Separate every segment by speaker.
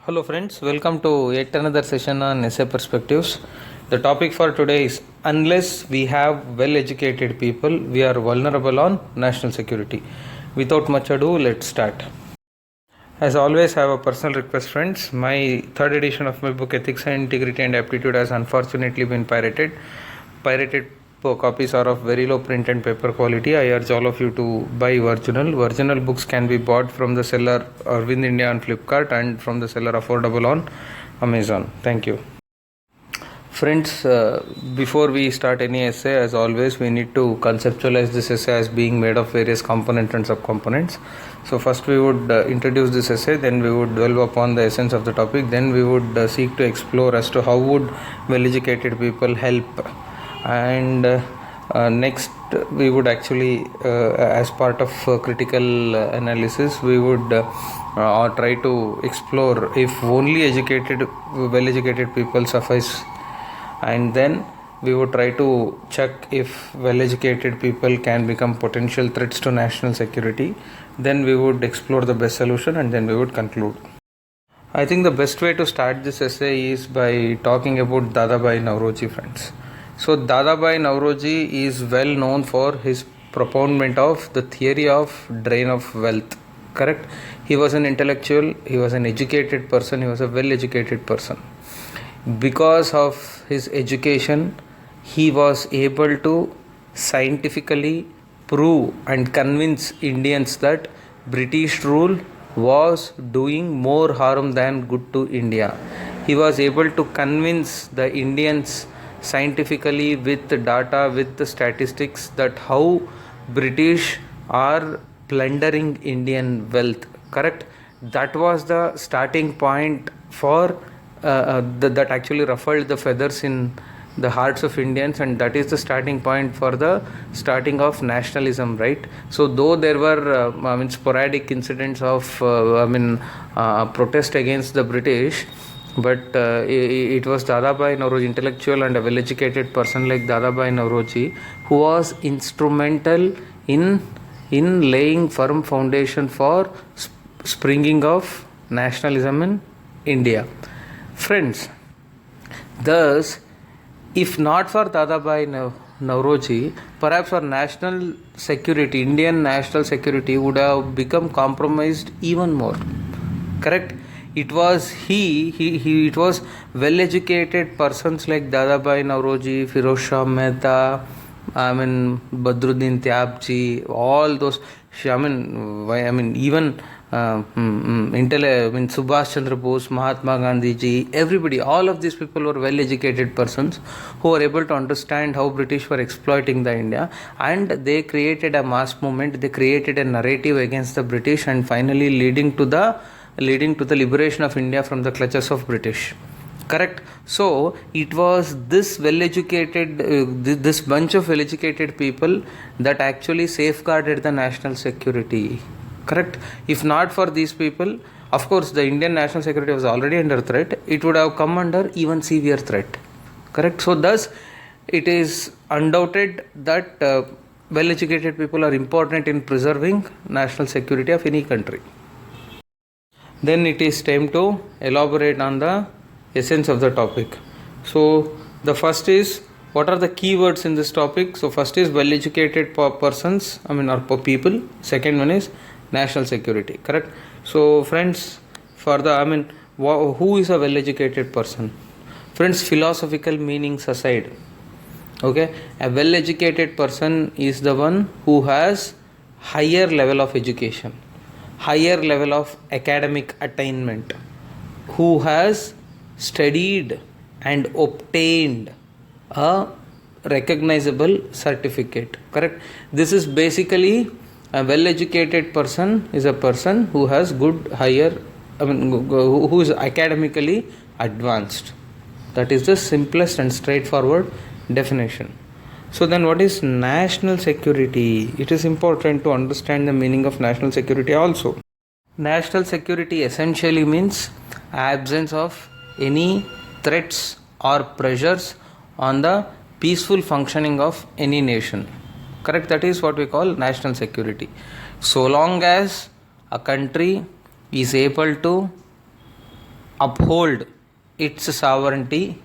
Speaker 1: Hello friends, welcome to yet another session on essay perspectives. The topic for today is unless we have well educated people, we are vulnerable on national security. Without much ado, let's start. As always, I have a personal request, friends. My third edition of my book Ethics and Integrity and Aptitude has unfortunately been pirated. Pirated copies are of very low print and paper quality. I urge all of you to buy original. Original books can be bought from the seller Arvind India on Flipkart and from the seller Affordable on Amazon. Thank you. Friends, before we start any essay, as always, we need to conceptualize this essay as being made of various components and subcomponents. So first we would introduce this essay, then we would dwell upon the essence of the topic, then we would seek to explore as to how would well-educated people help, and next we would actually as part of critical analysis, we would try to explore if only well-educated people suffice, and then we would try to check if well-educated people can become potential threats to national security. Then we would explore the best solution, and then we would conclude. I think the best way to start this essay is by talking about Dadabhai Naoroji, friends. So Dadabhai Naoroji is well known for his propoundment of the theory of drain of wealth. Correct? He was an intellectual, he was an educated person, he was a well-educated person. Because of his education, he was able to scientifically prove and convince Indians that British rule was doing more harm than good to India. He was able to convince the Indians scientifically with the data, with the statistics, that how British are plundering Indian wealth. Correct? That was the starting point for that actually ruffled the feathers in the hearts of Indians, and that is the starting point for the starting of nationalism, right? So though there were sporadic incidents of protest against the British, but it was Dadabhai Naoroji, intellectual and a well-educated person like Dadabhai Naoroji, who was instrumental in laying firm foundation for springing of nationalism in India. Friends, thus, if not for Dadabhai Naoroji, perhaps our national security, Indian national security, would have become compromised even more. Correct? It was it was well-educated persons like Dadabhai Naoroji, Firoz Shah Mehta, Badruddin Tyabji, all those, even Subhash Chandra Bose, Mahatma Gandhi ji, everybody, all of these people were well-educated persons who were able to understand how British were exploiting the India, and they created a mass movement, they created a narrative against the British, and finally leading to the liberation of India from the clutches of British. Correct? So it was this well-educated, this bunch of well-educated people that actually safeguarded the national security. Correct? If not for these people, of course, the Indian national security was already under threat. It would have come under even severe threat. Correct? So thus, it is undoubted that well-educated people are important in preserving national security of any country. Then it is time to elaborate on the essence of the topic. So the first is, what are the keywords in this topic? So first is well-educated persons, or people. Second one is national security. Correct? So friends, for the who is a well-educated person? Friends, philosophical meanings aside, okay, a well-educated person is the one who has higher level of education, higher level of academic attainment, who has studied and obtained a recognizable certificate. Correct? This is basically, a well-educated person is a person who has good higher, who is academically advanced. That is the simplest and straightforward definition. So then what is national security? It is important to understand the meaning of national security also. National security essentially means absence of any threats or pressures on the peaceful functioning of any nation. Correct? That is what we call national security. So long as a country is able to uphold its sovereignty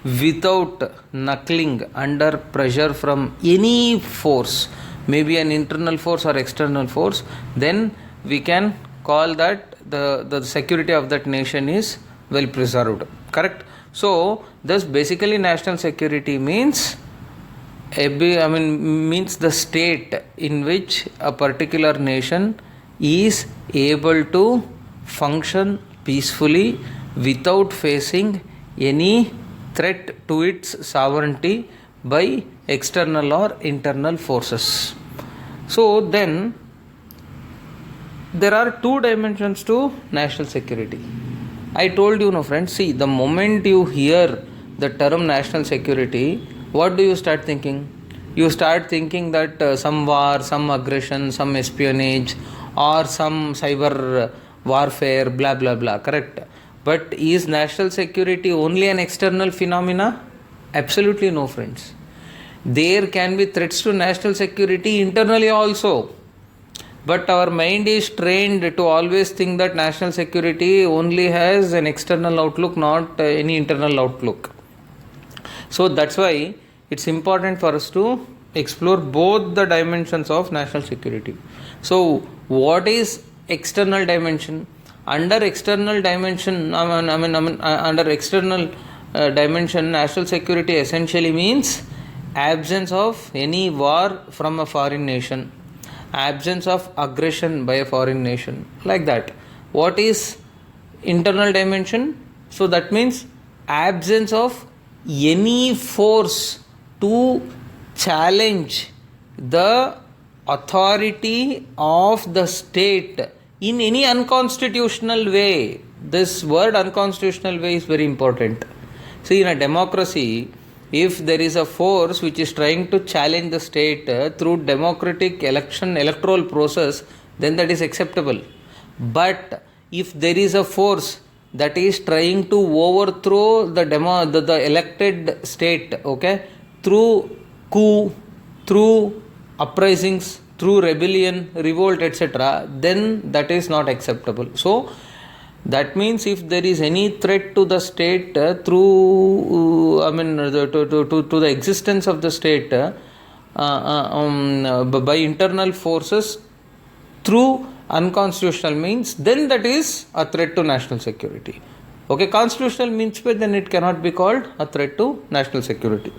Speaker 1: without knuckling under pressure from any force, maybe an internal force or external force, then we can call that the security of that nation is well preserved. Correct? So, thus basically national security means means the state in which a particular nation is able to function peacefully without facing any threat to its sovereignty by external or internal forces. So then there are two dimensions to national security. I told you, no friends, see, the moment you hear the term national security, what do you start thinking? You start thinking that some war, some aggression, some espionage, or some cyber warfare, blah blah blah, correct? But is national security only an external phenomena? Absolutely no, friends. There can be threats to national security internally also. But our mind is trained to always think that national security only has an external outlook, not any internal outlook. So that's why it's important for us to explore both the dimensions of national security. So what is external dimension? Under external dimension, under external dimension, national security essentially means absence of any war from a foreign nation, absence of aggression by a foreign nation, like that. What is internal dimension? So that means absence of any force to challenge the authority of the state in any unconstitutional way. This word unconstitutional way is very important. See, in a democracy, if there is a force which is trying to challenge the state through democratic electoral process, then that is acceptable. But if there is a force that is trying to overthrow the elected state, okay, through coup, through uprisings, through rebellion, revolt, etc., then that is not acceptable. So that means if there is any threat to the state through to the existence of the state by internal forces through unconstitutional means, then that is a threat to national security. Okay, constitutional means, then it cannot be called a threat to national security.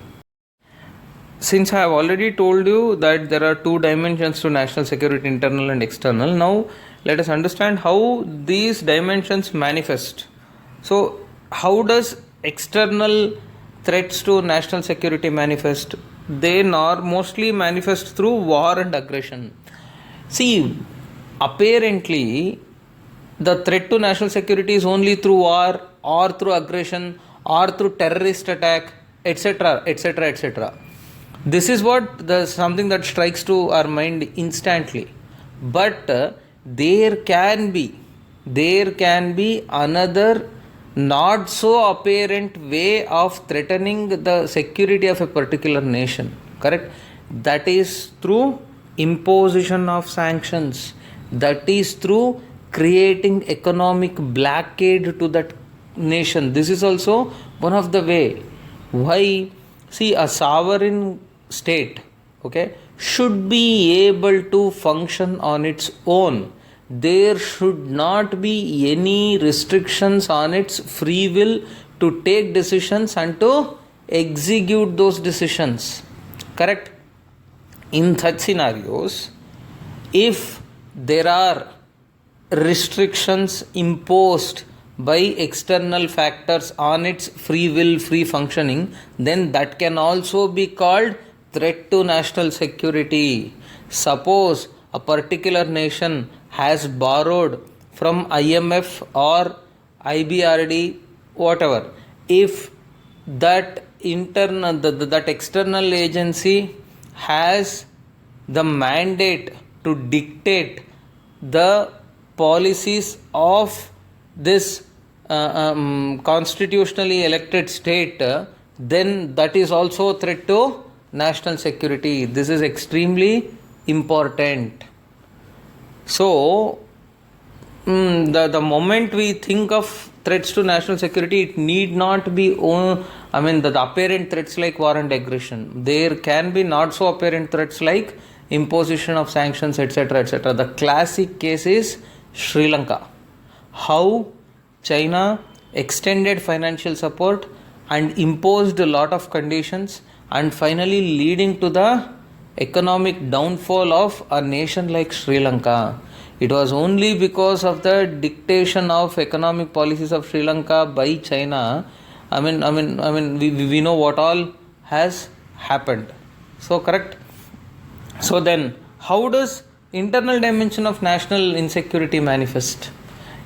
Speaker 1: Since I have already told you that there are two dimensions to national security, internal and external, now let us understand how these dimensions manifest. So, how does external threats to national security manifest? They mostly manifest through war and aggression. See, apparently, the threat to national security is only through war or through aggression or through terrorist attack, etc., etc., etc. This is something that strikes to our mind instantly. But there can be another not so apparent way of threatening the security of a particular nation. Correct? That is through imposition of sanctions. That is through creating economic blockade to that nation. This is also one of the way. Why? See, a sovereign state, okay, should be able to function on its own. There should not be any restrictions on its free will to take decisions and to execute those decisions. Correct? In such scenarios, if there are restrictions imposed by external factors on its free will, free functioning, then that can also be called threat to national security. Suppose a particular nation has borrowed from IMF or IBRD, whatever. If that that external agency has the mandate to dictate the policies of this constitutionally elected state, then that is also a threat to national security. This is extremely important. So, the moment we think of threats to national security, it need not be the apparent threats like war and aggression. There can be not so apparent threats like imposition of sanctions, etc., etc. The classic case is Sri Lanka. How China extended financial support and imposed a lot of conditions, and finally leading to the economic downfall of a nation like Sri Lanka. It was only because of the dictation of economic policies of Sri Lanka by China. We know what all has happened. So correct. So then, how does internal dimension of national insecurity manifest?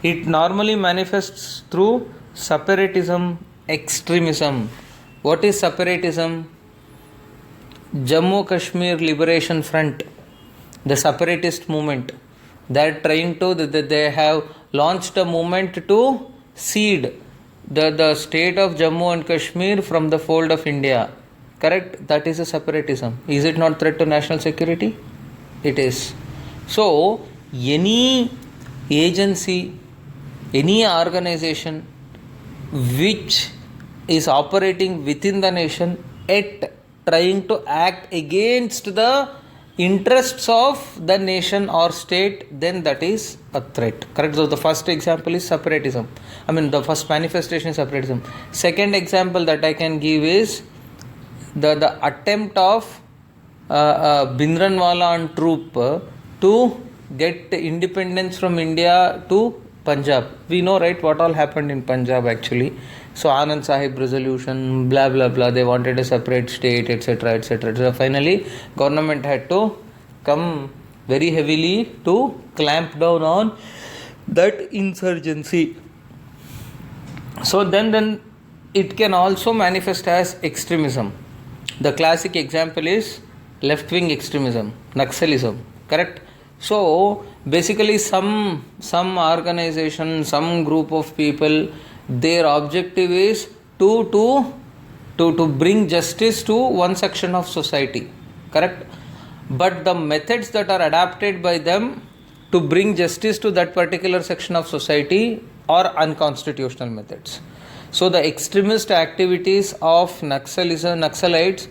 Speaker 1: It normally manifests through separatism, extremism. What is separatism? Jammu Kashmir Liberation Front, the separatist movement. They have launched a movement to cede the state of Jammu and Kashmir from the fold of India. Correct? That is a separatism. Is it not threat to national security? It is. So, any agency, any organization which is operating within the nation yet trying to act against the interests of the nation or state, then that is a threat. Correct? So the first example is separatism. The first manifestation is separatism. Second example that I can give is the attempt of Bhindranwala and troop to get independence from India to Punjab. We know, right, what all happened in Punjab actually. So Anand Sahib resolution, blah blah blah, they wanted a separate state, etc., etc. So finally government had to come very heavily to clamp down on that insurgency. So then it can also manifest as extremism. The classic example is left-wing extremism, Naxalism. Correct? So basically some organization, some group of people, their objective is to bring justice to one section of society. Correct? But the methods that are adapted by them to bring justice to that particular section of society are unconstitutional methods. So the extremist activities of Naxalites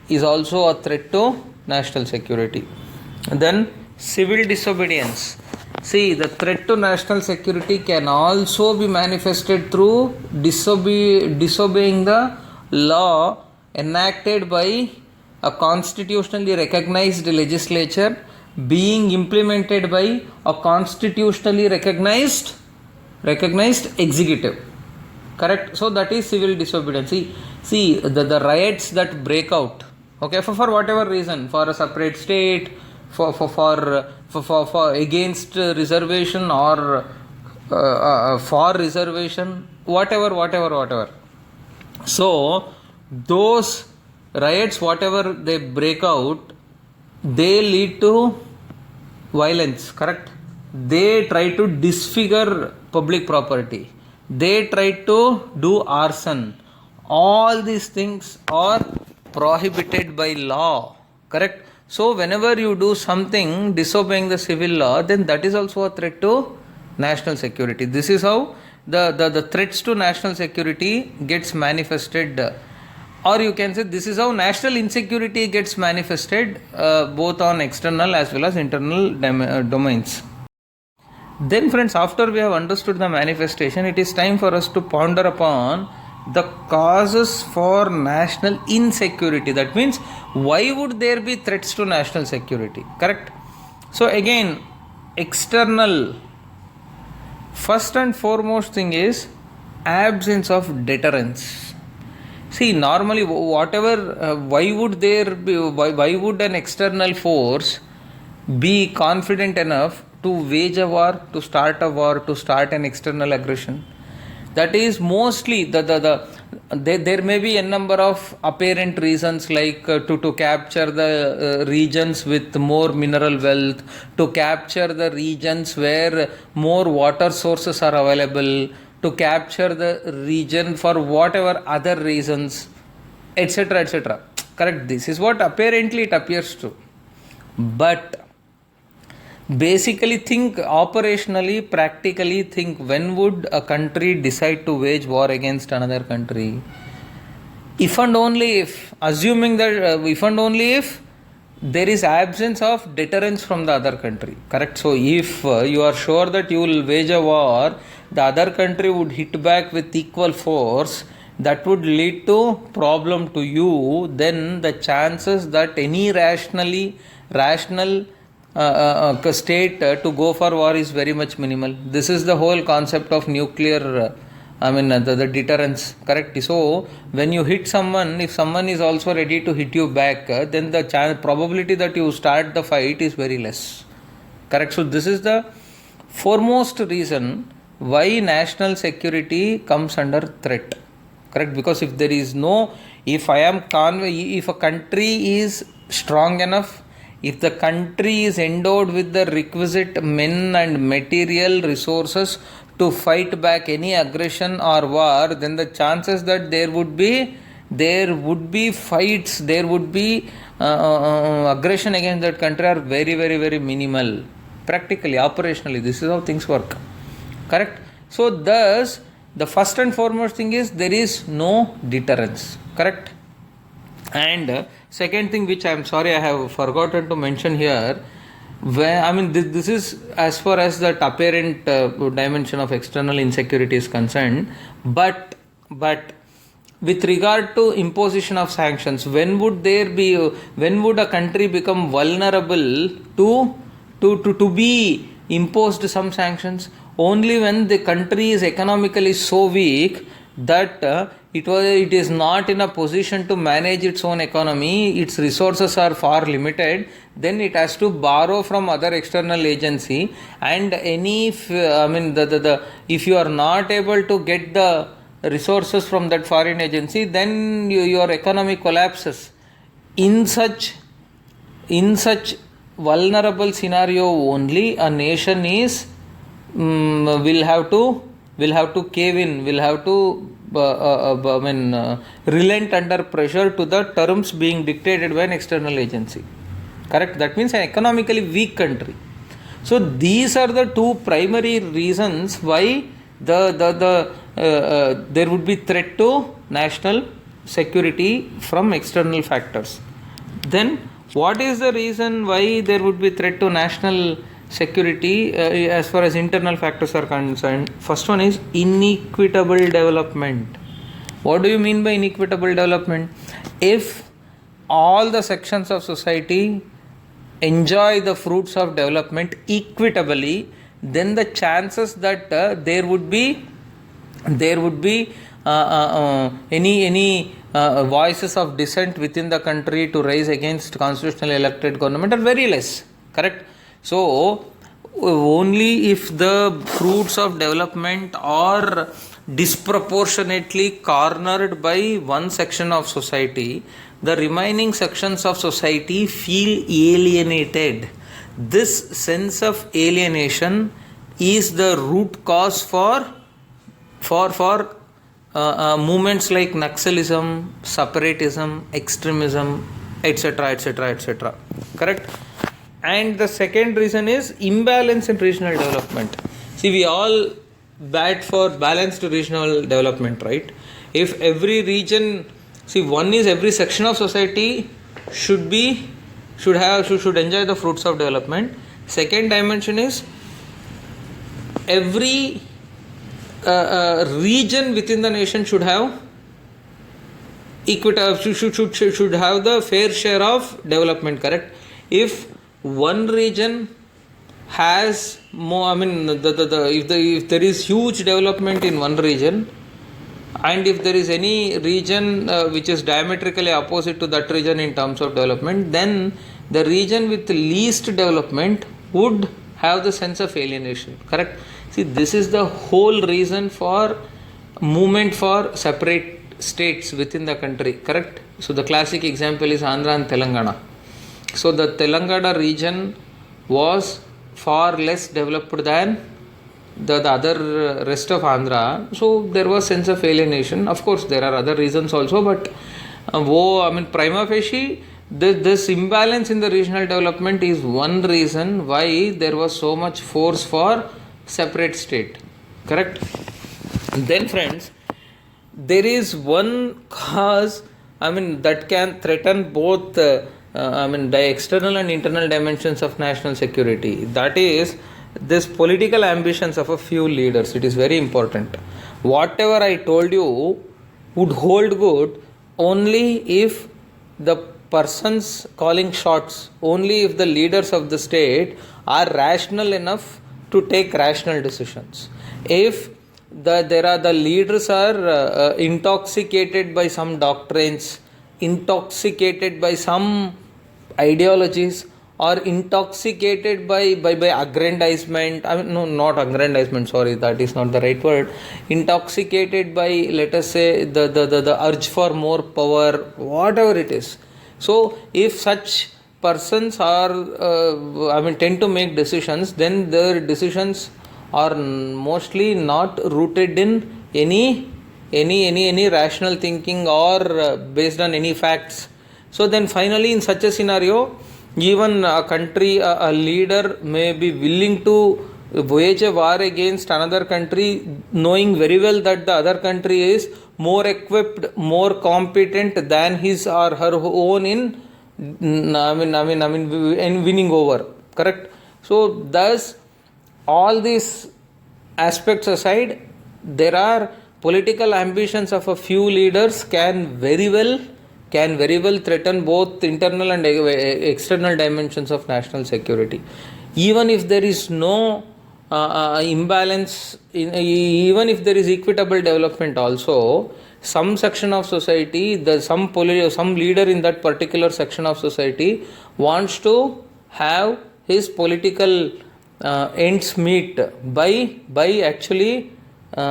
Speaker 1: is also a threat to national security. Then civil disobedience. See, the threat to national security can also be manifested through disobeying the law enacted by a constitutionally recognized legislature being implemented by a constitutionally recognized executive. Correct? So that is civil disobedience. See the riots that break out, okay, for whatever reason, for a separate state, for against reservation or for reservation, whatever. So those riots, whatever they break out, they lead to violence. Correct? They try to disfigure public property. They try to do arson. All these things are prohibited by law. Correct? So whenever you do something disobeying the civil law, then that is also a threat to national security. This is how the threats to national security gets manifested, or you can say this is how national insecurity gets manifested, both on external as well as internal domains. Then friends, after we have understood the manifestation, it is time for us to ponder upon the causes for national insecurity. That means, why would there be threats to national security? Correct? So again, external, first and foremost thing is absence of deterrence. See, normally why would an external force be confident enough to wage a war, to start a war, to start an external aggression? That is mostly there may be a number of apparent reasons, like to capture the regions with more mineral wealth, to capture the regions where more water sources are available, to capture the region for whatever other reasons, etc., etc. Correct? This is what apparently it appears to. But Basically think operationally, practically think, when would a country decide to wage war against another country? If and only if, assuming that if and only if there is absence of deterrence from the other country, correct? So if you are sure that you will wage a war, the other country would hit back with equal force, that would lead to problem to you, then the chances that any rational state to go for war is very much minimal. This is the whole concept of nuclear the deterrence, correct? So when you hit someone, if someone is also ready to hit you back, then the probability that you start the fight is very less, correct? So this is the foremost reason why national security comes under threat, correct? Because if there is no, if a country is strong enough, if the country is endowed with the requisite men and material resources to fight back any aggression or war, then the chances that there would be fights, there would be aggression against that country are very, very, very minimal. Practically, operationally, this is how things work, correct? So thus, the first and foremost thing is there is no deterrence, correct? And second thing, which I am sorry I have forgotten to mention here, this is as far as that apparent dimension of external insecurity is concerned, but with regard to imposition of sanctions, when would a country become vulnerable to be imposed some sanctions? Only when the country is economically so weak that it is not in a position to manage its own economy, its resources are far limited, then it has to borrow from other external agency, and if you are not able to get the resources from that foreign agency, then your economy collapses. In such vulnerable scenario only a nation is will have to cave in, will have to relent under pressure to the terms being dictated by an external agency, correct? That means an economically weak country. So these are the two primary reasons why there would be threat to national security from external factors. Then what is the reason why there would be threat to national security as far as internal factors are concerned? First one is inequitable development. What do you mean by inequitable development? If all the sections of society enjoy the fruits of development equitably, then the chances that there would be any voices of dissent within the country to rise against constitutionally elected government are very less, correct? So only if the fruits of development are disproportionately cornered by one section of society, the remaining sections of society feel alienated. This sense of alienation is the root cause for movements like Naxalism, separatism, extremism, etc., correct? And the second reason is imbalance in regional development. See, we all bat for balanced regional development, right? If every region, one is every section of society should enjoy the fruits of development. Second dimension is every region within the nation should have should have the fair share of development, correct? If one region has more, if there is huge development in one region, and if there is any region which is diametrically opposite to that region in terms of development, then the region with least development would have the sense of alienation, correct? See, this is the whole reason for movement for separate states within the country, correct? So the classic example is Andhra and Telangana. So the Telangana region was far less developed than the other rest of Andhra. So there was sense of alienation. Of course, there are other reasons also, but prima facie, This imbalance in the regional development is one reason why there was so much force for separate state. Correct? Then, friends, there is one cause, that can threaten both, the external and internal dimensions of national security. That is this political ambitions of a few leaders. It is very important. Whatever I told you would hold good only if the persons calling shots, only if the leaders of the state are rational enough to take rational decisions. If the leaders are intoxicated by some doctrines, intoxicated by some ideologies, or intoxicated by aggrandizement. No, not aggrandizement, sorry, that is not the right word. Intoxicated by, let us say, the urge for more power, whatever it is. So if such persons are tend to make decisions, then their decisions are mostly not rooted in any rational thinking or based on any facts. So then finally, in such a scenario, even a country, a leader may be willing to wage a war against another country, knowing very well that the other country is more equipped, more competent than his or her own in winning over. Correct? So thus, all these aspects aside, there are political ambitions of a few leaders can very well threaten both internal and external dimensions of national security. Even if there is no imbalance, even if there is equitable development also, some section of society, some leader in that particular section of society wants to have his political ends meet by actually by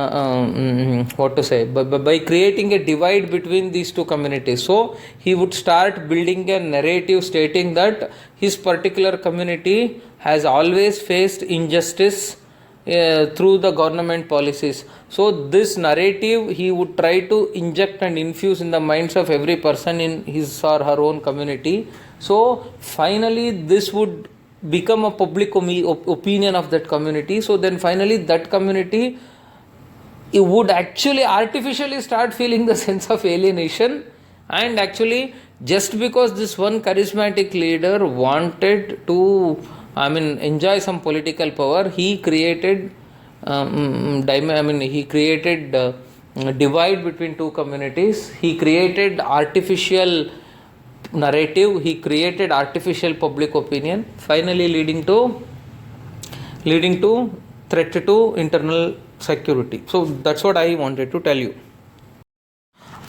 Speaker 1: creating a divide between these two communities. So he would start building a narrative stating that his particular community has always faced injustice through the government policies. So this narrative he would try to inject and infuse in the minds of every person in his or her own community. So finally this would become a public opinion of that community. So then finally that community, it would actually artificially start feeling the sense of alienation, and actually just because this one charismatic leader wanted to enjoy some political power, he created divide between two communities. He created artificial narrative, he created artificial public opinion, finally leading to threat to internal security. So that's what I wanted to tell you.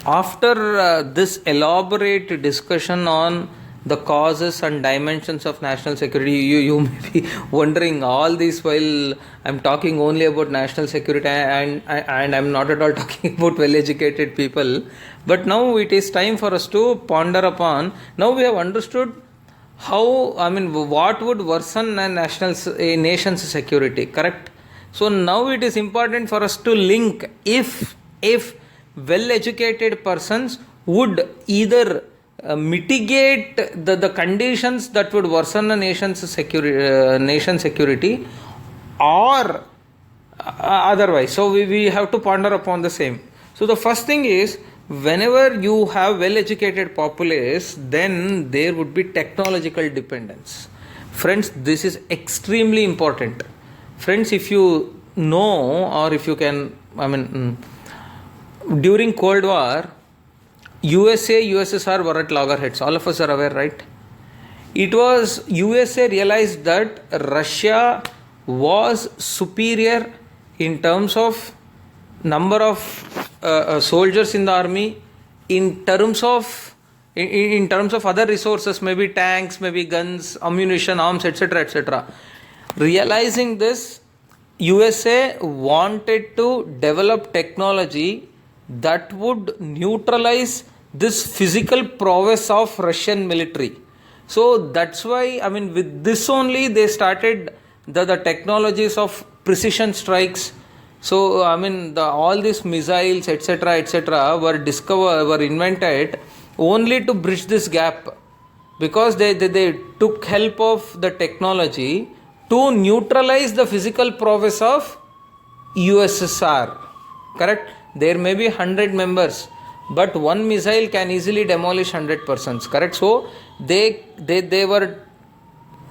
Speaker 1: After this elaborate discussion on the causes and dimensions of national security, you may be wondering all this while I'm talking only about national security and I'm not at all talking about well-educated people. But now it is time for us to ponder upon. Now we have understood how, what would worsen a nation's security, correct? So now it is important for us to link if well-educated persons would either mitigate the conditions that would worsen a nation's security or otherwise. So we have to ponder upon the same. So the first thing is, whenever you have well-educated populace, then there would be technological dependence. Friends, this is extremely important. Friends, if you know, or if you can, during Cold War, USA, USSR were at loggerheads. All of us are aware, right? It was USA realized that Russia was superior in terms of number of soldiers in the army, in terms of other resources, maybe tanks, maybe guns, ammunition, arms, etc., etc. Realizing this, USA wanted to develop technology that would neutralize this physical prowess of Russian military. So that's why, with this only they started the technologies of precision strikes. So, all these missiles, etc., were invented only to bridge this gap. because they took help of the technology to neutralize the physical prowess of USSR. Correct? There may be 100 members, but one missile can easily demolish 100 persons. Correct? So they were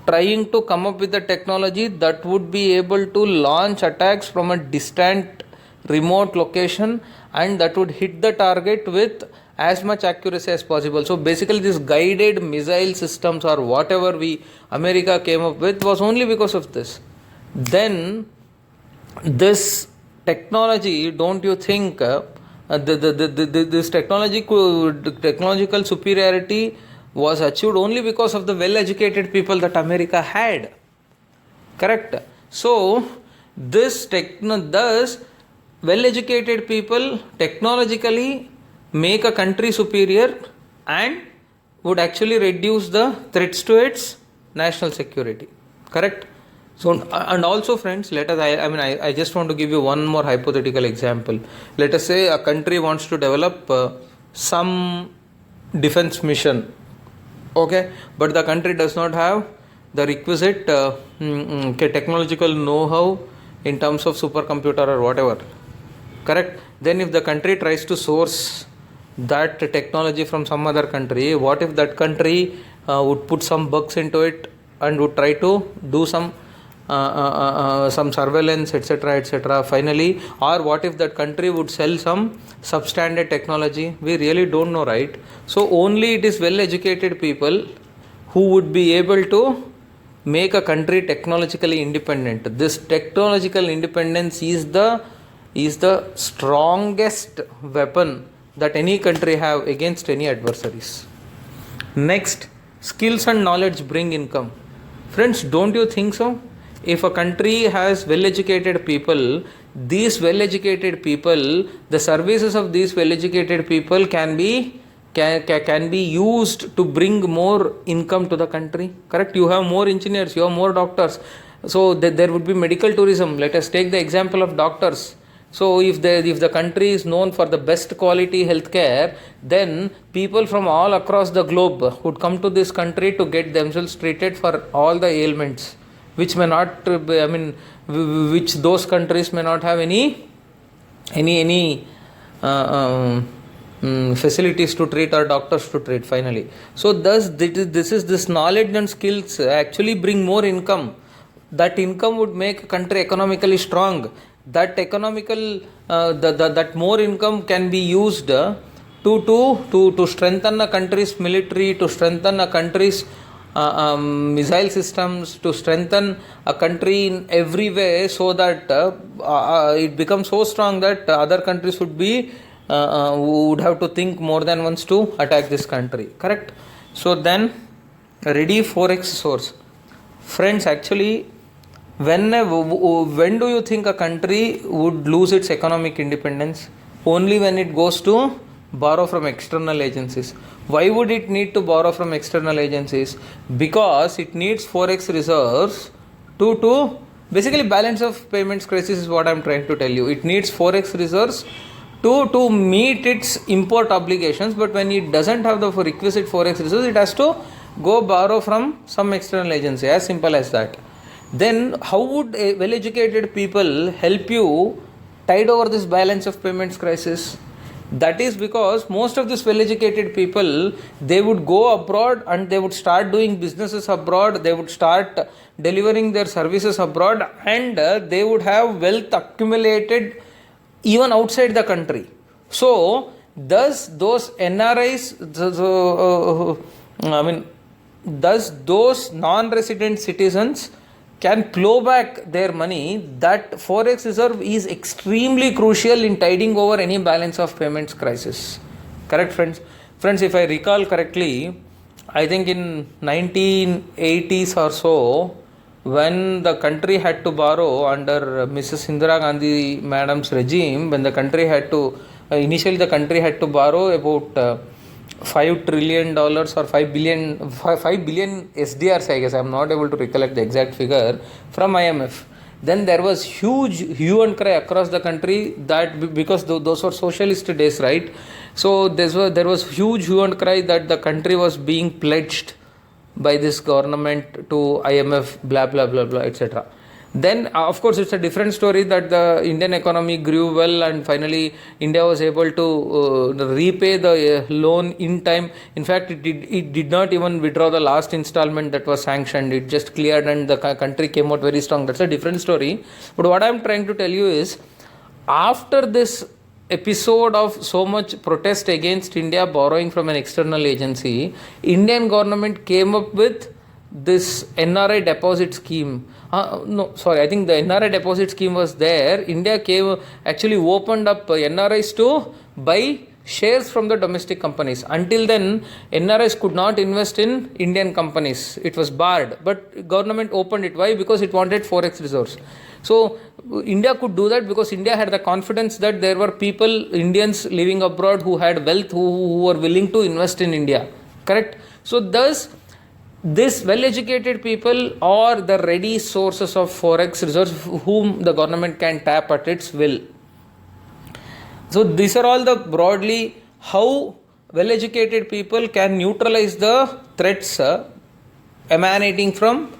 Speaker 1: trying to come up with a technology that would be able to launch attacks from a distant remote location, and that would hit the target with as much accuracy as possible. So basically this guided missile systems or whatever America came up with was only because of this. Then this technology, don't you think this technological superiority was achieved only because of the well-educated people that America had. Correct? So thus well-educated people technologically make a country superior and would actually reduce the threats to its national security. Correct? So, and also friends, I just want to give you one more hypothetical example. Let us say a country wants to develop some defense mission. Okay, but the country does not have the requisite technological know-how in terms of supercomputer or whatever. Correct? Then if the country tries to source that technology from some other country, what if that country would put some bugs into it and would try to do some surveillance, etc. Finally, or what if that country would sell some substandard technology? We really don't know, right? So only it is well-educated people who would be able to make a country technologically independent. This technological independence is the strongest weapon that any country have against any adversaries. Next, skills and knowledge bring income. Friends, don't you think so? If a country has well-educated people, these well-educated people, the services of these well-educated people can be used to bring more income to the country. Correct? You have more engineers, you have more doctors. So there would be medical tourism. Let us take the example of doctors. So if the country is known for the best quality healthcare, then people from all across the globe would come to this country to get themselves treated for all the ailments, which may not, which those countries may not have any facilities to treat or doctors to treat finally. So thus this knowledge and skills actually bring more income. That income would make a country economically strong. That that more income can be used to strengthen a country's military, to strengthen a country's missile systems, to strengthen a country in every way, so that it becomes so strong that other countries would have to think more than once to attack this country. Correct? So then, ready forex source. Friends, actually, when do you think a country would lose its economic independence? Only when it goes to borrow from external agencies. Why would it need to borrow from external agencies? Because it needs forex reserves to basically balance of payments crisis is what I am trying to tell you. It needs forex reserves to meet its import obligations, but when it doesn't have the requisite forex reserves, it has to go borrow from some external agency. As simple as that. Then how would well-educated people help you tide over this balance of payments crisis? That is because most of these well-educated people, they would go abroad and they would start doing businesses abroad, they would start delivering their services abroad, and they would have wealth accumulated even outside the country. So thus those NRIs, thus those non-resident citizens can plow back their money. That forex reserve is extremely crucial in tiding over any balance of payments crisis. Correct, friends? Friends, if I recall correctly, I think in 1980s or so, when the country had to borrow under Mrs. Indira Gandhi madam's regime, when the country had to, initially the country had to borrow about $5 trillion or 5 billion SDRs, I guess. I am not able to recollect the exact figure, from IMF. Then there was huge hue and cry across the country that because those were socialist days, right? So there was huge hue and cry that the country was being pledged by this government to IMF, blah blah blah blah, etc. Then of course it's a different story that the Indian economy grew well and finally India was able to repay the loan in time. In fact, it did not even withdraw the last installment that was sanctioned. It just cleared and the country came out very strong. That's a different story. But what I'm trying to tell you is, after this episode of so much protest against India borrowing from an external agency, Indian government came up with this NRI deposit scheme. I think the NRI deposit scheme was there. India actually opened up NRIs to buy shares from the domestic companies. Until then, NRIs could not invest in Indian companies. It was barred. But government opened it. Why? Because it wanted forex reserves. So India could do that because India had the confidence that there were people, Indians living abroad who had wealth, who were willing to invest in India. Correct? So thus, this well-educated people are the ready sources of forex reserves whom the government can tap at its will. So these are all the broadly how well-educated people can neutralize the threats emanating from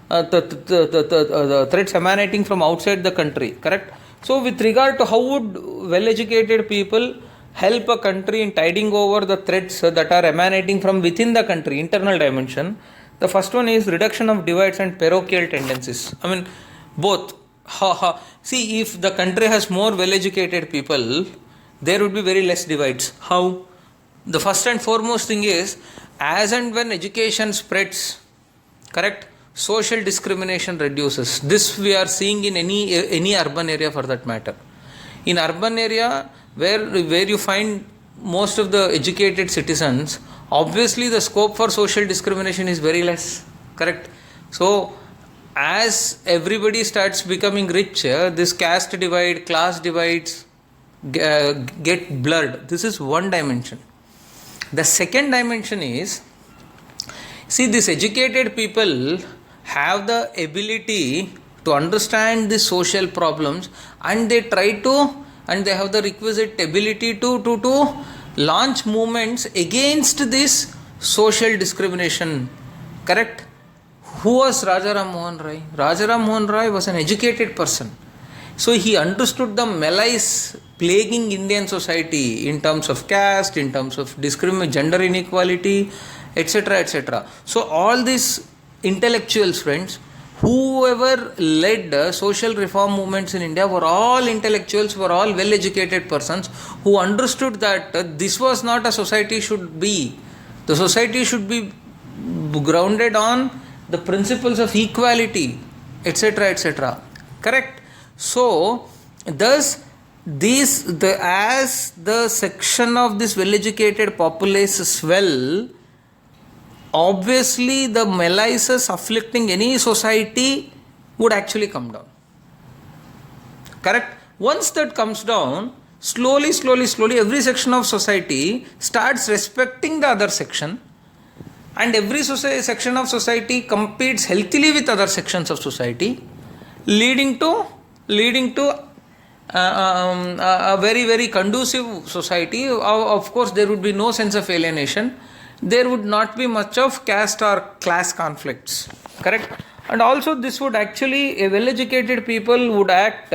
Speaker 1: the threats emanating from outside the country. Correct? So with regard to how would well-educated people help a country in tiding over the threats that are emanating from within the country, internal dimension, the first one is reduction of divides and parochial tendencies. I mean, both. See, if the country has more well-educated people, there would be very less divides. How? The first and foremost thing is, as and when education spreads, correct, social discrimination reduces. This we are seeing in any urban area for that matter. In urban area where you find most of the educated citizens, obviously the scope for social discrimination is very less. Correct? So as everybody starts becoming rich, this caste divide, class divides get blurred. This is one dimension. The second dimension is, see, these educated people have the ability to understand the social problems and they have the requisite ability to launch movements against this social discrimination. Correct? Who was Rajaram Mohan Rai? Rajaram Mohan Rai was an educated person. So he understood the malaise plaguing Indian society in terms of caste, in terms of gender inequality, etc., etc. So all these intellectuals, friends, whoever led social reform movements in India were all intellectuals, were all well-educated persons who understood that this was not a society should be. The society should be grounded on the principles of equality, etc., etc. Correct? So, thus, as the section of this well-educated populace swell, obviously the malaise afflicting any society would actually come down. Correct? Once that comes down, slowly, every section of society starts respecting the other section, and every section of society competes healthily with other sections of society, leading to a very, very conducive society. Of course, there would be no sense of alienation. There would not be much of caste or class conflicts. Correct? And also this would actually, a well-educated people would act,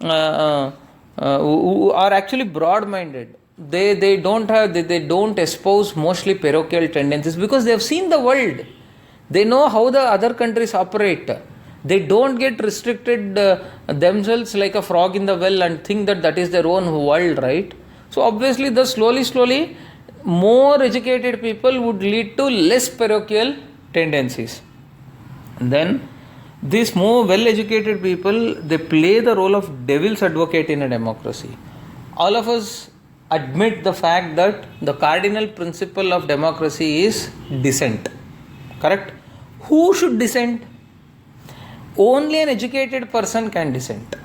Speaker 1: who are actually broad-minded. They don't espouse mostly parochial tendencies because they have seen the world. They know how the other countries operate. They don't get restricted themselves like a frog in the well and think that is their own world, right? So obviously the slowly more educated people would lead to less parochial tendencies. And then these more well-educated people, they play the role of devil's advocate in a democracy. All of us admit the fact that the cardinal principle of democracy is dissent. Correct? Who should dissent? Only an educated person can dissent.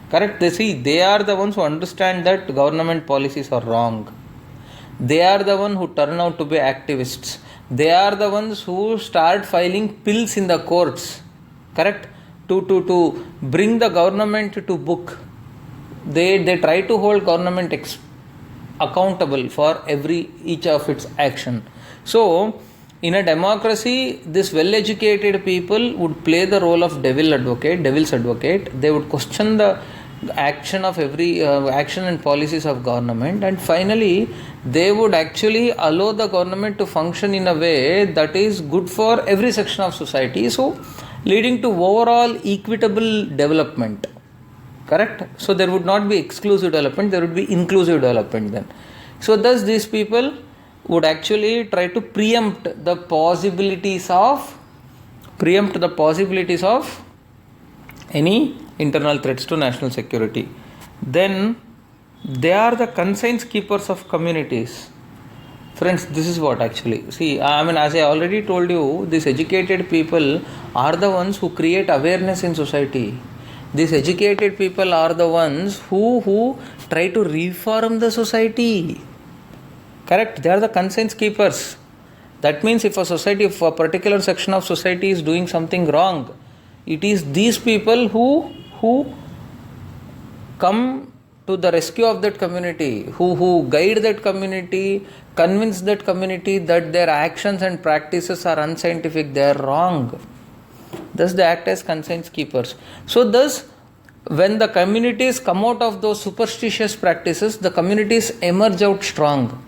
Speaker 1: Correct? They are the ones who understand that government policies are wrong. They are the ones who turn out to be activists. They are the ones who start filing pills in the courts. Correct? To bring the government to book. They try to hold government accountable for each of its action. So In a democracy, this well-educated people would play the role of devil's advocate. They would question the action of every action and policies of government, and finally they would actually allow the government to function in a way that is good for every section of society, so leading to overall equitable development. Correct? So there would not be exclusive development, there would be inclusive development then. So thus these people would actually try to preempt the possibilities of any internal threats to national security. Then they are the conscience keepers of communities. Friends, this is what actually, see, as I already told you, these educated people are the ones who create awareness in society. These educated people are the ones who try to reform the society. Correct? They are the conscience keepers. That means if a particular section of society is doing something wrong, it is these people who come to the rescue of that community, who guide that community, convince that community that their actions and practices are unscientific, they are wrong. Thus they act as conscience keepers. So thus, when the communities come out of those superstitious practices, the communities emerge out strong.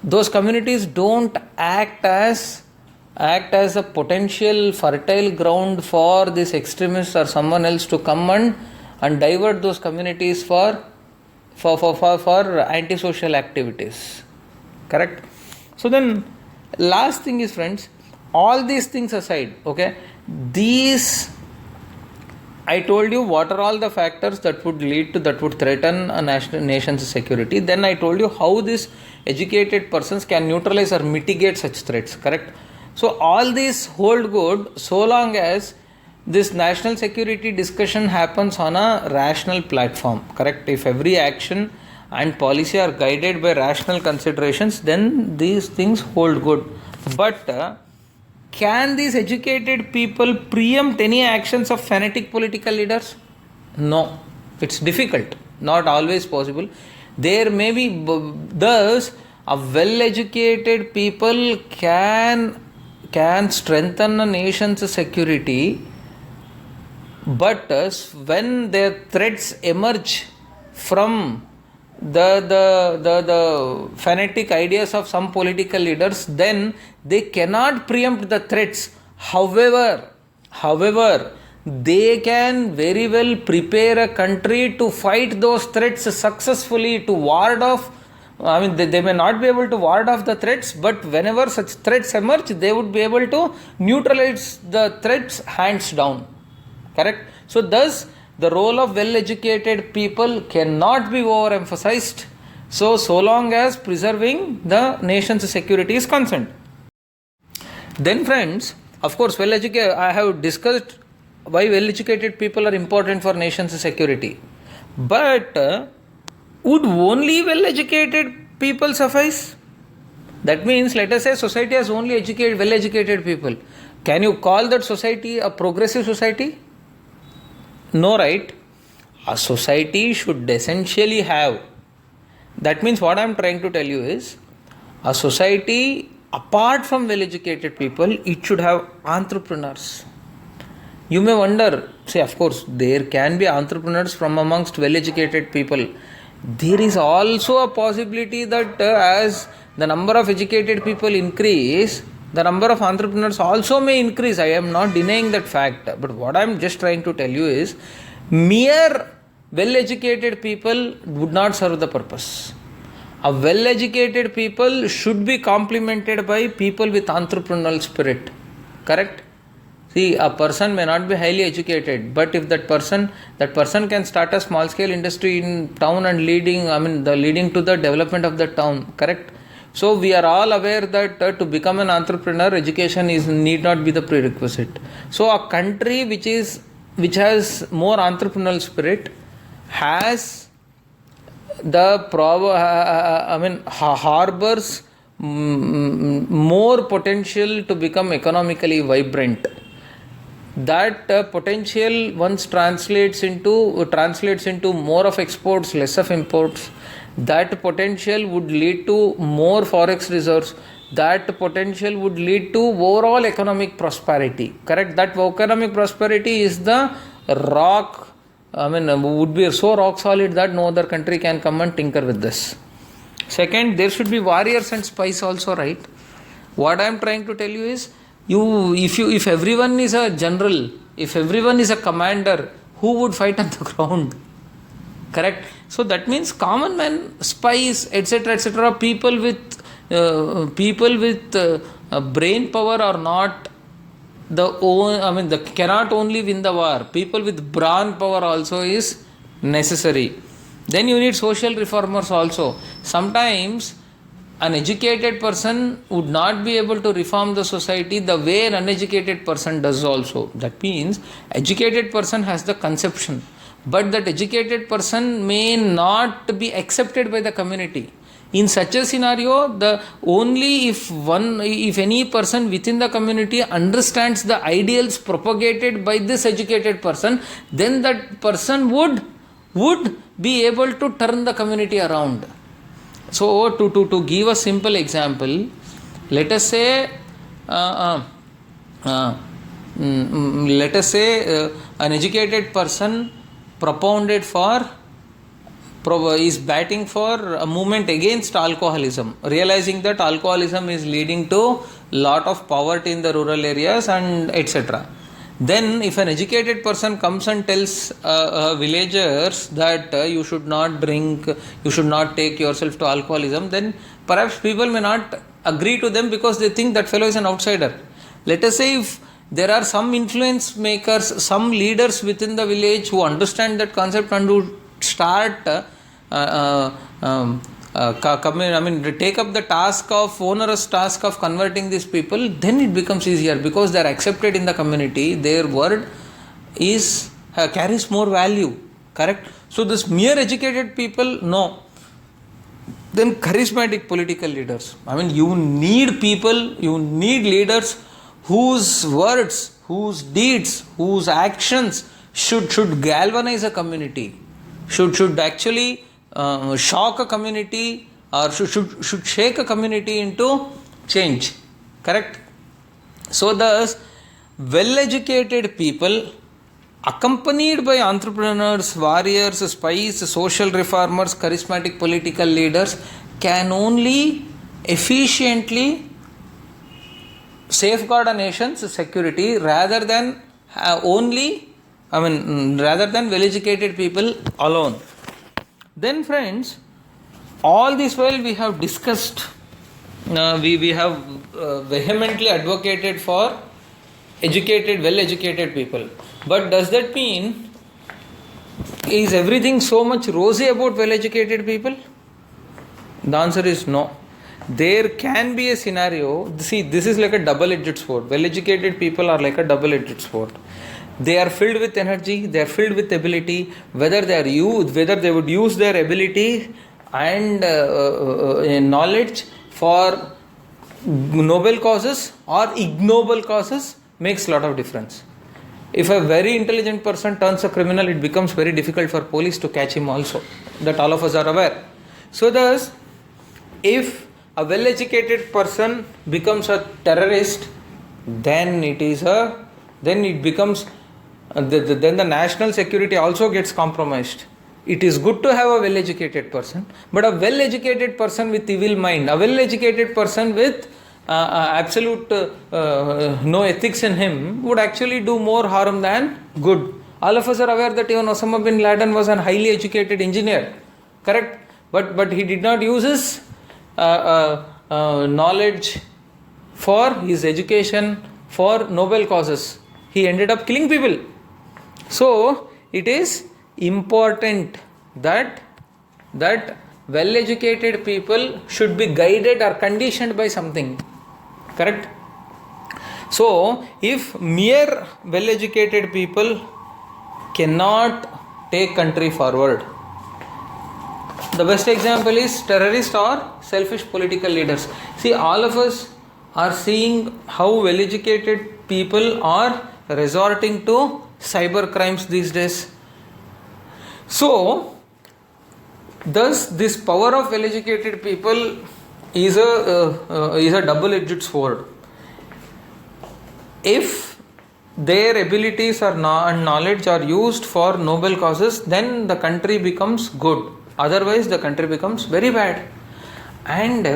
Speaker 1: Those communities don't act as a potential fertile ground for this extremist or someone else to come and divert those communities for antisocial activities. Correct? So then last thing is, friends, all these things aside, okay, I told you what are all the factors that would threaten a nation's security. Then I told you how these educated persons can neutralize or mitigate such threats. Correct? So all these hold good so long as this national security discussion happens on a rational platform. Correct? If every action and policy are guided by rational considerations, then these things hold good. But can these educated people preempt any actions of fanatic political leaders? No. It's difficult. Not always possible. There may be, thus, a well-educated people can strengthen a nation's security, but when their threats emerge from the fanatic ideas of some political leaders, then they cannot preempt the threats. However, they can very well prepare a country to fight those threats successfully, to ward off. They may not be able to ward off the threats, but whenever such threats emerge, they would be able to neutralize the threats hands down. Correct? So thus, the role of well-educated people cannot be overemphasized, so long as preserving the nation's security is concerned. Then friends, of course, I have discussed why well-educated people are important for nation's security. But would only well-educated people suffice? That means, let us say society has only well-educated people. Can you call that society a progressive society? No, right? A society should essentially have. That means what I am trying to tell you is, a society, apart from well-educated people, it should have entrepreneurs. You may wonder, of course, there can be entrepreneurs from amongst well-educated people. There is also a possibility that as the number of educated people increase, the number of entrepreneurs also may increase. I am not denying that fact. But what I am just trying to tell you is, mere well-educated people would not serve the purpose. A well-educated people should be complemented by people with entrepreneurial spirit. Correct? See, a person may not be highly educated, but if that person can start a small scale industry in town and leading to the development of the town. Correct? So we are all aware that to become an entrepreneur, education need not be the prerequisite. So a country which has more entrepreneurial spirit has harbors more potential to become economically vibrant. That potential once translates into more of exports, less of imports. That potential would lead to more forex reserves. that potential would lead to overall economic prosperity. Correct? That economic prosperity is the rock, would be so rock solid that no other country can come and tinker with this. Second, there should be warriors and spies also, right? What I am trying to tell you is, if everyone is a general, if everyone is a commander, who would fight on the ground? Correct? So that means common men, spies, etc., people with brain power are not cannot only win the war. People with brawn power also is necessary. Then you need social reformers also. Sometimes an educated person would not be able to reform the society the way an uneducated person does also. That means educated person has the conception, but that educated person may not be accepted by the community. In such a scenario, if any person within the community understands the ideals propagated by this educated person, then that person would be able to turn the community around. So to give a simple example, let us say an educated person is batting for a movement against alcoholism, realizing that alcoholism is leading to lot of poverty in the rural areas and etc. Then if an educated person comes and tells villagers that you should not drink, you should not take yourself to alcoholism, then perhaps people may not agree to them because they think that fellow is an outsider. Let us say if there are some influence makers, some leaders within the village who understand that concept and who start take up the onerous task of converting these people, then it becomes easier because they are accepted in the community. Their word carries more value. Correct? So this mere educated people, no. Then charismatic political leaders. You need people, you need leaders whose words, whose deeds, whose actions should galvanize a community, should actually shock a community or should shake a community into change. Correct? So thus, well-educated people accompanied by entrepreneurs, warriors, spies, social reformers, charismatic political leaders can only efficiently safeguard a nation's security rather than well-educated people alone. Then friends, all this while we have discussed, we have vehemently advocated for well-educated people. But does that mean, is everything so much rosy about well-educated people? The answer is no. There can be a scenario, see, this is like a double-edged sword. Well-educated people are like a double-edged sword. They are filled with energy, they are filled with ability, whether they would use their ability and knowledge for noble causes or ignoble causes makes a lot of difference. If a very intelligent person turns a criminal, it becomes very difficult for police to catch him also. That all of us are aware. So thus, if a well-educated person becomes a terrorist, then the national security also gets compromised. It is good to have a well-educated person, but a well-educated person with evil mind, a well-educated person with absolute no ethics in him would actually do more harm than good. All of us are aware that even Osama bin Laden was a highly educated engineer, correct? But he did not use his knowledge for his education for noble causes. He ended up killing people. So it is important that well-educated people should be guided or conditioned by something. Correct? So if mere well-educated people cannot take country forward, the best example is terrorist or selfish political leaders. See, all of us are seeing how well-educated people are resorting to cyber crimes these days. So, thus this power of well-educated people is a double-edged sword. If their abilities and knowledge are used for noble causes, then the country becomes good. Otherwise, the country becomes very bad. And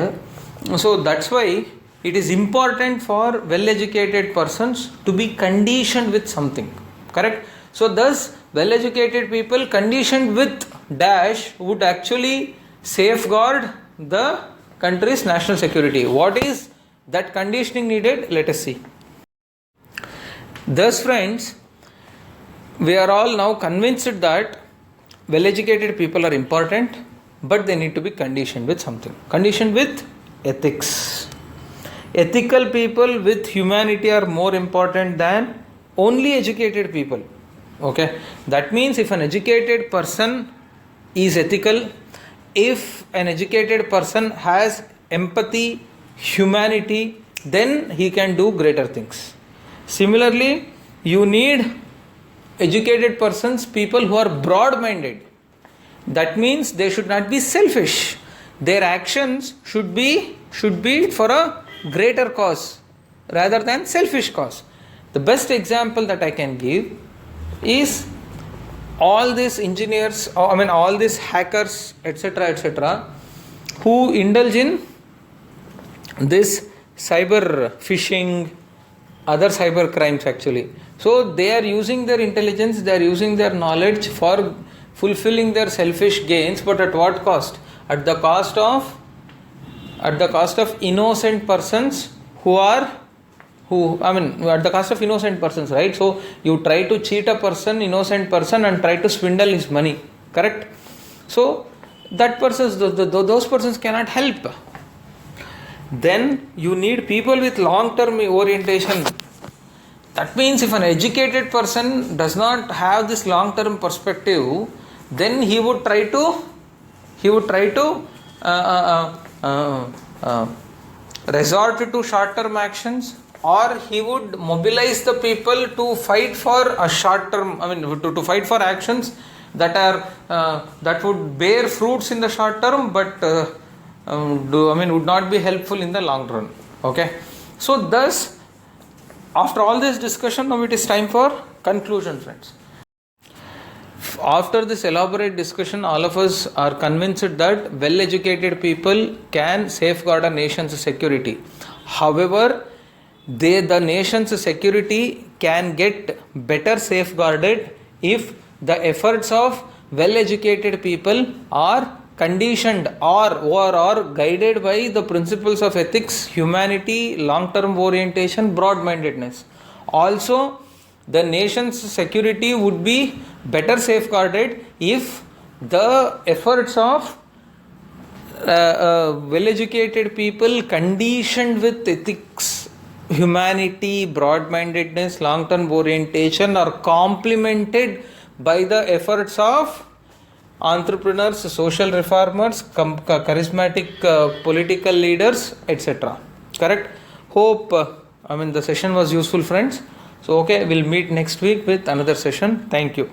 Speaker 1: so that's why it is important for well-educated persons to be conditioned with something. Correct? So thus, well-educated people conditioned with dash would actually safeguard the country's national security. What is that conditioning needed? Let us see. Thus, friends, we are all now convinced that well-educated people are important, but they need to be conditioned with something. Conditioned with ethics. Ethical people with humanity are more important than only educated people. Okay, that means if an educated person is ethical, if an educated person has empathy, humanity, then he can do greater things. Similarly, you need educated persons, people who are broad-minded. That means they should not be selfish. Their actions should be for a greater cause rather than selfish cause. The best example that I can give is all these engineers, all these hackers, etc., who indulge in this cyber phishing, other cyber crimes actually. So they are using their intelligence, they are using their knowledge for fulfilling their selfish gains, but at what cost? At the cost of innocent persons at the cost of innocent persons, right? So you try to cheat a person, innocent person, and try to swindle his money, correct? So that persons, those persons cannot help. Then you need people with long-term orientation. That means if an educated person does not have this long-term perspective, then he would try to resort to short-term actions, or he would mobilize the people to fight for a short-term, to fight for actions that would bear fruits in the short term, but would not be helpful in the long run. Okay. So thus, after all this discussion, now it is time for conclusion, friends. After this elaborate discussion, all of us are convinced that well-educated people can safeguard a nation's security. However, the nation's security can get better safeguarded if the efforts of well-educated people are conditioned or guided by the principles of ethics, humanity, long-term orientation, broad-mindedness. Also, the nation's security would be better safeguarded if the efforts of well-educated people conditioned with ethics, humanity, broad-mindedness, long-term orientation are complemented by the efforts of entrepreneurs, social reformers, charismatic political leaders, etc. Correct? Hope the session was useful, friends. So okay, we'll meet next week with another session. Thank you.